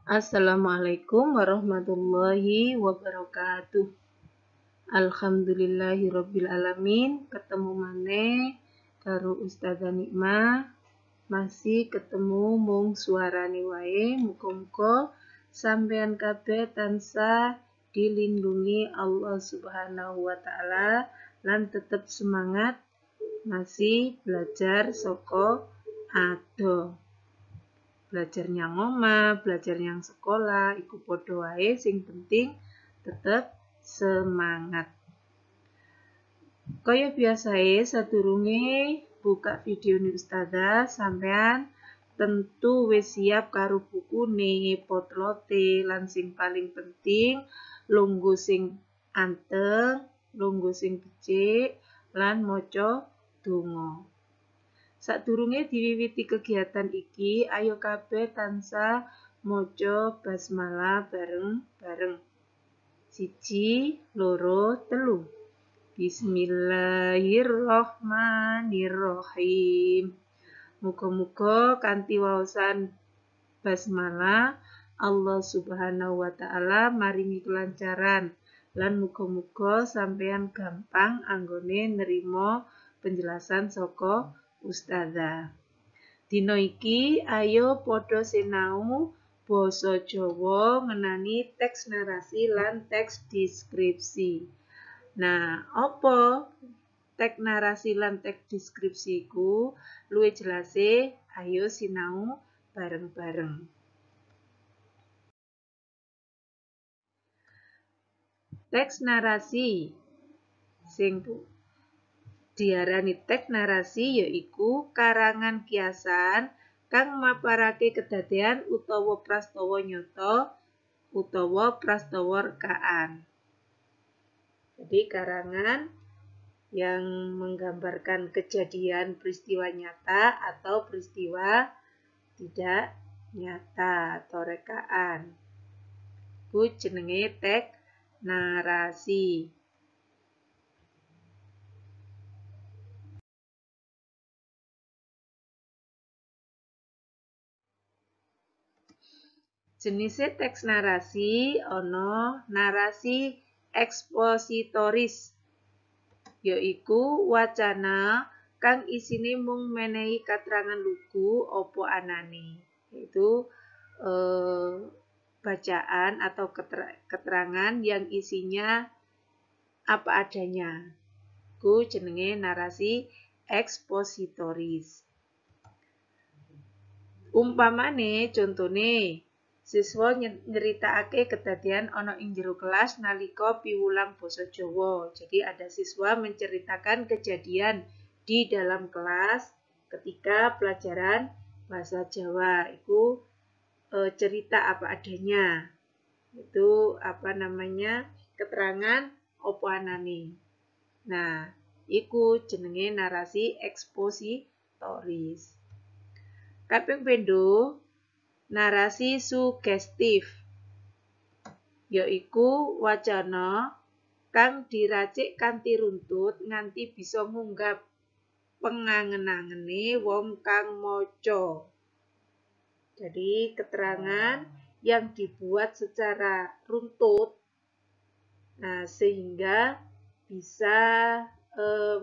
Assalamualaikum warahmatullahi wabarakatuh. Alhamdulillahirabbil alamin. Ketemu maneh karo Ustazah Nikmah. Masih ketemu mung suarane wae. Muga-muga sampeyan kabeh tansah dilindungi Allah Subhanahu wa taala lan tetep semangat masih belajar saka ado. Belajar nyang omah, belajar nyang sekolah, iku padha wae, sing penting tetep semangat. Kaya biasae sadurunge buka video ni Ustazah, sampean tentu wis siap karo bukune, potlote, lan sing paling penting lungguh sing anteng, lungguh sing becik, lan maca donga. Sadurunge diwiwiti kegiatan iki, ayo kabeh tansah maca basmalah bareng-bareng. 1, 2, 3. Bismillahirrahmanirrahim. Muga-muga kanthi waosan basmalah Allah Subhanahu wa taala maringi kelancaran lan muga-muga sampeyan gampang anggone nerima penjelasan saka Ustazah. Dina iki ayo padha sinau basa Jawa ngenani teks narasi lan teks deskripsi. Nah, apa teks narasi lan teks deskripsi iku? Luwih jelase ayo sinau bareng-bareng. Teks narasi sing diarani teks narasi yaiku karangan kiasan kang maparake kedadean utawa prastawa nyata utawa prastawa rekaan. Jadi karangan yang menggambarkan kejadian peristiwa nyata atau peristiwa tidak nyata atau rekaan. Ku jenenge teks narasi. Jenise teks narasi ana narasi ekspositoris, yaiku wacana kang isine mung menehi katrangan lugu apa anane, yaitu bacaan atau keterangan yang isinya apa adanya. Ku jenenge narasi ekspositoris. Umpamane contone siswa nyeritakake kedadean ana ing jero kelas nalika piwulang basa Jawa. Jadi ada siswa menceritakan kejadian di dalam kelas ketika pelajaran bahasa Jawa. Iku cerita apa adanya. Itu keterangan apa anane. Nah, iku jenenge narasi ekspositoris. Kaping pindho narasi sugestif, yaiku wacana kang diracik kanthi runtut nganti bisa munggah pengangen-angene wong kang maca. Jadi keterangan yang dibuat secara runtut, sehingga bisa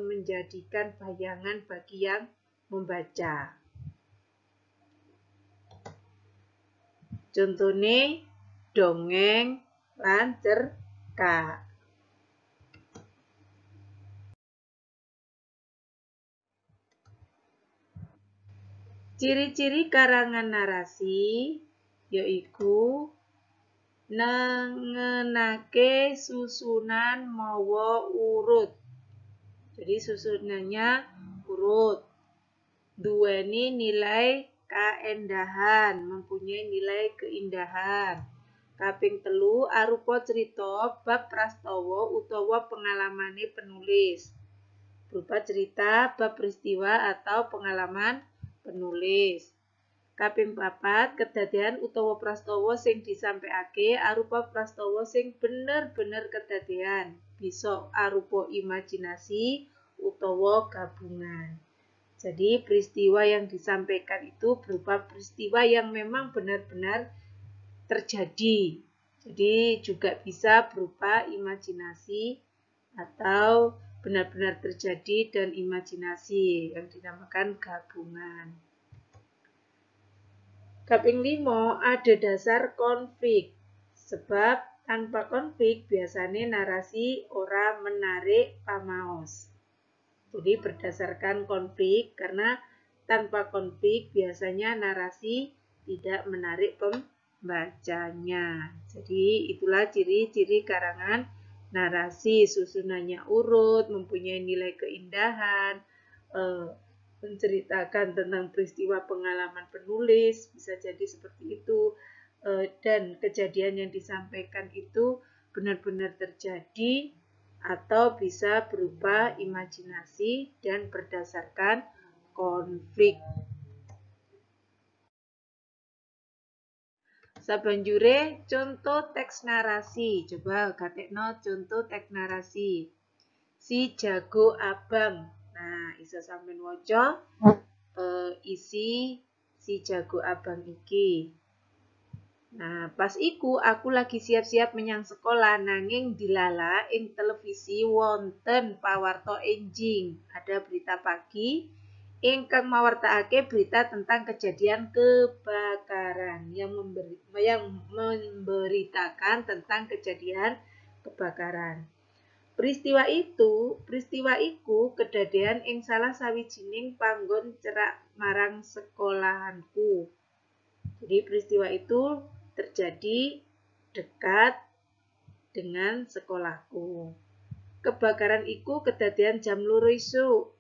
menjadikan bayangan bagi yang membaca. Contone dongeng lan cerkak. Ciri-ciri karangan narasi yaiku nengenake susunan mawa urut. Jadi susunannya urut. Duweni nilai kaendahan, mempunyai nilai keindahan. Kaping 3 arupa cerita bab prastawa utawa pengalamane penulis. Berupa cerita bab peristiwa atau pengalaman penulis. Kaping 4 kedadean utawa prastawa sing disampaiake arupa prastawa sing bener-bener kedadean. Bisa arupa imajinasi utawa gabungan. Jadi peristiwa yang disampaikan itu berupa peristiwa yang memang benar-benar terjadi. Jadi juga bisa berupa imajinasi atau benar-benar terjadi dan imajinasi yang dinamakan gabungan. Kaping 5 ada dasar konflik. Sebab tanpa konflik biasanya narasi ora menarik pamaos. Jadi berdasarkan konflik, karena tanpa konflik biasanya narasi tidak menarik pembacanya. Jadi itulah ciri-ciri karangan narasi, susunannya urut, mempunyai nilai keindahan, menceritakan tentang peristiwa pengalaman penulis, bisa jadi seperti itu, dan kejadian yang disampaikan itu benar-benar terjadi, atau bisa berupa imajinasi dan berdasarkan konflik. Sabanjure contoh teks narasi. Coba gatekno contoh teks narasi. Si jago abang. Nah, iso sampeyan waca isi si jago abang iki. Nah, pas iku aku lagi siap-siap menyang sekolah nanging dilala ing televisi wonten pawarta enjing. Ada berita pagi ingkang mawartakake berita tentang kejadian kebakaran yang memberitakan tentang kejadian kebakaran. Peristiwa iku kedadean ing salah sawijining panggon cerak marang sekolahanku. Jadi peristiwa itu terjadi dekat dengan sekolahku. Kebakaran iku kedadean jam 2 isuk.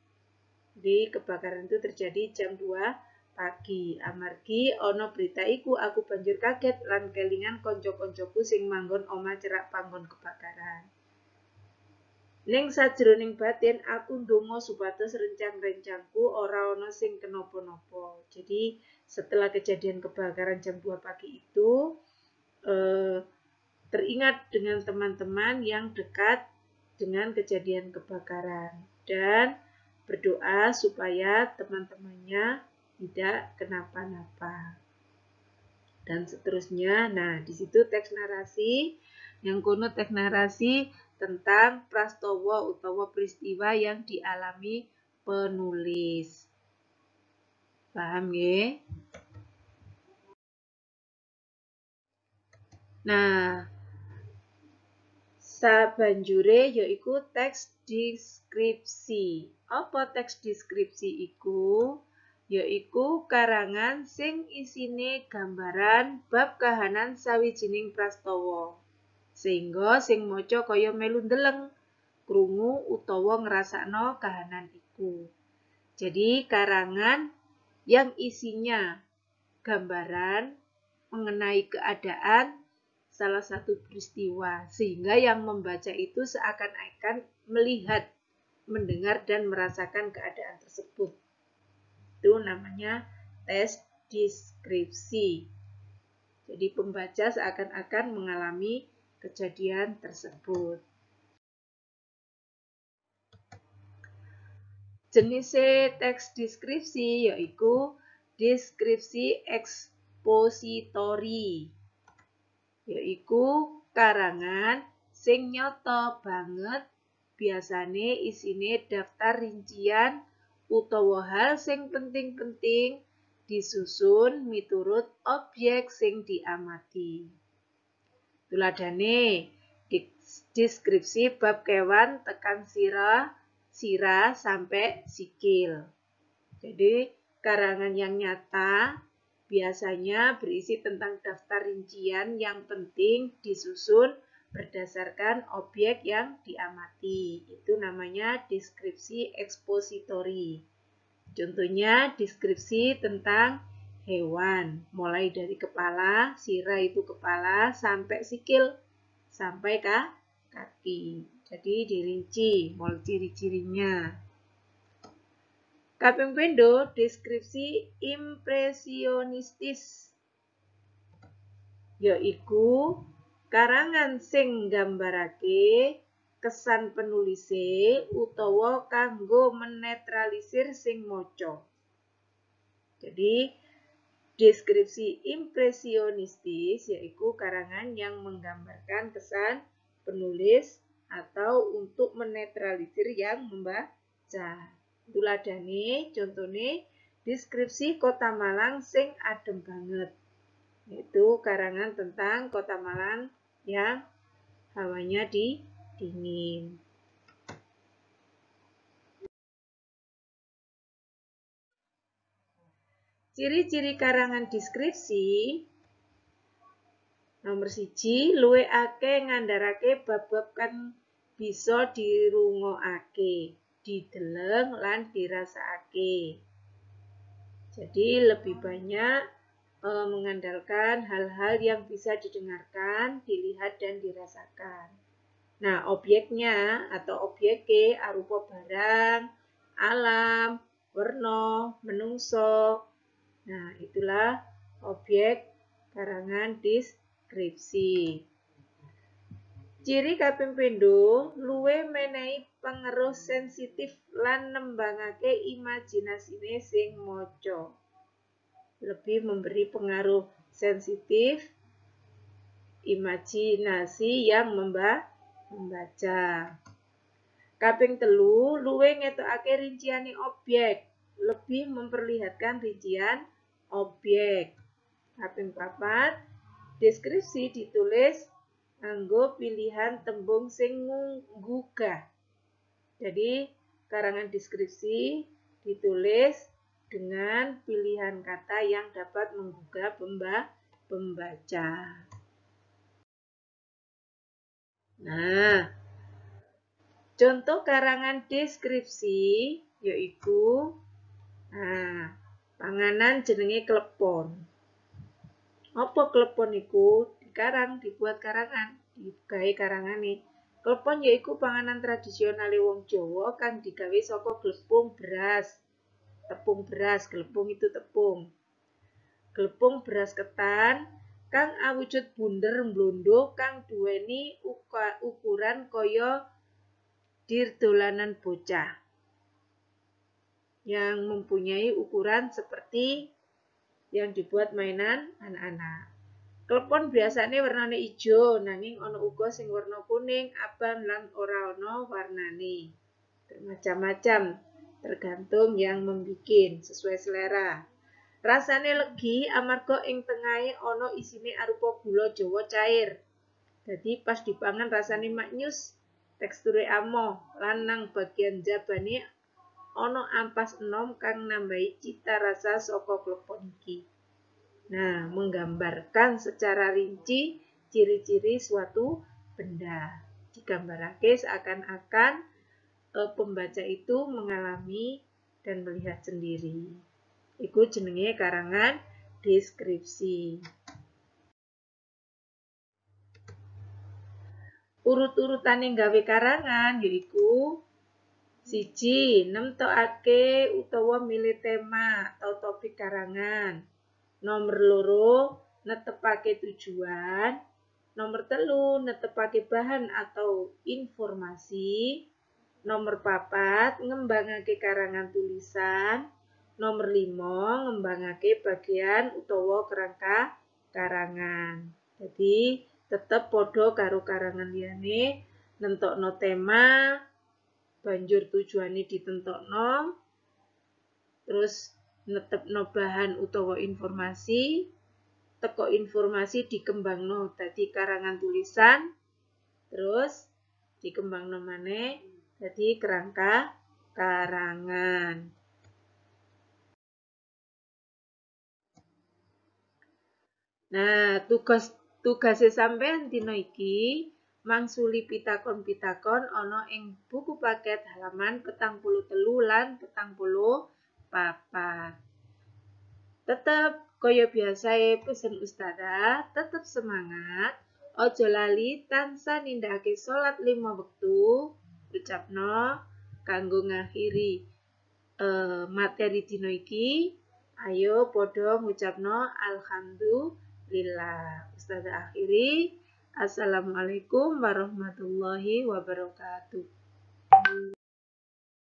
Jadi kebakaran itu terjadi jam 2 pagi. Amargi ana berita iku aku banjur kaget lan kelingan kanca-kancaku sing manggon omah cerak panggon kebakaran. Ning sajroning batin aku ndonga supados rencang-rencangku ora ana sing kenapa-napa. Jadi setelah kejadian kebakaran jam 2 pagi itu teringat dengan teman-teman yang dekat dengan kejadian kebakaran dan berdoa supaya teman-temannya tidak kenapa-napa. Dan seterusnya. Nah, di situ teks narasi, yang kono teks narasi tentang prastawa utawa peristiwa yang dialami penulis. Paham nggih? Nah, sabanjure yaiku teks deskripsi. Apa teks deskripsi iku? Yaiku karangan sing isine gambaran bab kahanan sawijining prastawa. Sehingga sing maca kaya melu ndeleng, krungu utawa ngrasakno kahanan iku. Jadi karangan yang isinya gambaran mengenai keadaan salah satu peristiwa, sehingga yang membaca itu seakan-akan melihat, mendengar, dan merasakan keadaan tersebut. Itu namanya tes deskripsi. Jadi pembaca seakan-akan mengalami kejadian tersebut. Jenis teks deskripsi yaitu deskripsi ekspositori. Yaiku karangan sing nyata banget, biasane isine daftar rincian utawa hal sing penting-penting disusun miturut objek sing diamati. Tuladhane deskripsi bab kewan tekan sirah sampai sikil. Jadi karangan yang nyata biasanya berisi tentang daftar rincian yang penting disusun berdasarkan objek yang diamati. Itu namanya deskripsi ekspositori. Contohnya deskripsi tentang hewan, mulai dari kepala, sirah itu kepala, sampai sikil, sampai kaki. Jadi dirinci mulai ciri-cirinya. Kaping pindho deskripsi impresionistis. Yaiku karangan sing nggambarake kesan penulise utawa kanggo menetralisir sing maca. Jadi deskripsi impresionistis yaitu karangan yang menggambarkan kesan penulis atau untuk menetralisir yang membaca. Tuladhane contone deskripsi Kota Malang sing adem banget. Yaitu karangan tentang Kota Malang yang hawanya dingin. Ciri-ciri karangan deskripsi nomor 1, luwih akeh ngandharake bab-bab kang bisa dirungokake, dideleng lan dirasakake. Jadi lebih banyak mengandalkan hal-hal yang bisa didengarkan, dilihat dan dirasakan. Nah, obyeknya atau objeke arupa barang, alam, werna, menungso. Nah, itulah objek karangan deskripsi. Ciri kaping pindho, luwih menehi pengaruh sensitif lan nembangake imajinasine sing maca. Lebih memberi pengaruh sensitif, imajinasi yang membaca. Kaping 3, luwih ngetokake rinciane objek, lebih memperlihatkan rincian objek. Kaping 4, deskripsi ditulis nganggo pilihan tembung sing nggugah. Jadi, karangan deskripsi ditulis dengan pilihan kata yang dapat menggugah pembaca. Nah, contoh karangan deskripsi yaitu panganan jenenge klepon. Apa klepon iku? Dibuat karangan, digawe karangane. Klepon yaiku panganan tradisional wong Jawa kang digawe saka glepung beras. Tepung beras, glepung itu tepung. Glepung beras ketan kang awujud bunder mblondho kang duweni ukuran kaya dolanan bocah. Yang mempunyai ukuran seperti yang dibuat mainan anak-anak. Klepon biasanya warnane ijo, nanging ana uga sing warna kuning, abang lan ora ana warnane. Bermacam-macam, tergantung yang membikin sesuai selera. Rasane legi amarga ing tengahe ana isine arupa gula Jawa cair. Dadi pas dipangan rasane maknyus, teksture amoh, lan nang bagian jabane ana ampas enom kang nambahi cita rasa saka klepon iki. Nah, menggambarkan secara rinci ciri-ciri suatu benda. Digambarake seakan-akan pembaca itu mengalami dan melihat sendiri. Iku jenenge karangan deskripsi. Urut-urutane gawe karangan yaiku 1. Nemtokake utawa milih tema atau topik karangan. Nomor 2, netepake tujuan. Nomor 3, netepake bahan atau informasi. Nomor 4, ngembangake karangan tulisan. Nomor 5, ngembangake bagian utawa kerangka karangan. Jadi, tetep padha karo karangan liyane, nentokno tema, banjur tujuane ditentokno, terus netepno bahan utawa informasi, teko informasi dikembangno dadi karangan tulisan, terus dikembangno maneh dadi kerangka karangan. Nah, tugase sampean dina iki mangsuli pitakon-pitakon ana ing buku paket halaman 43 lan 44. Tetep kaya biasae pesen Ustazah, tetep semangat, aja lali tansah nindakake salat 5 wektu, ucapno kanggo ngakhiri materi dina iki. Ayo padha ngucapno alhamdulillah. Ustazah akhiri. Assalamualaikum warahmatullahi wabarakatuh.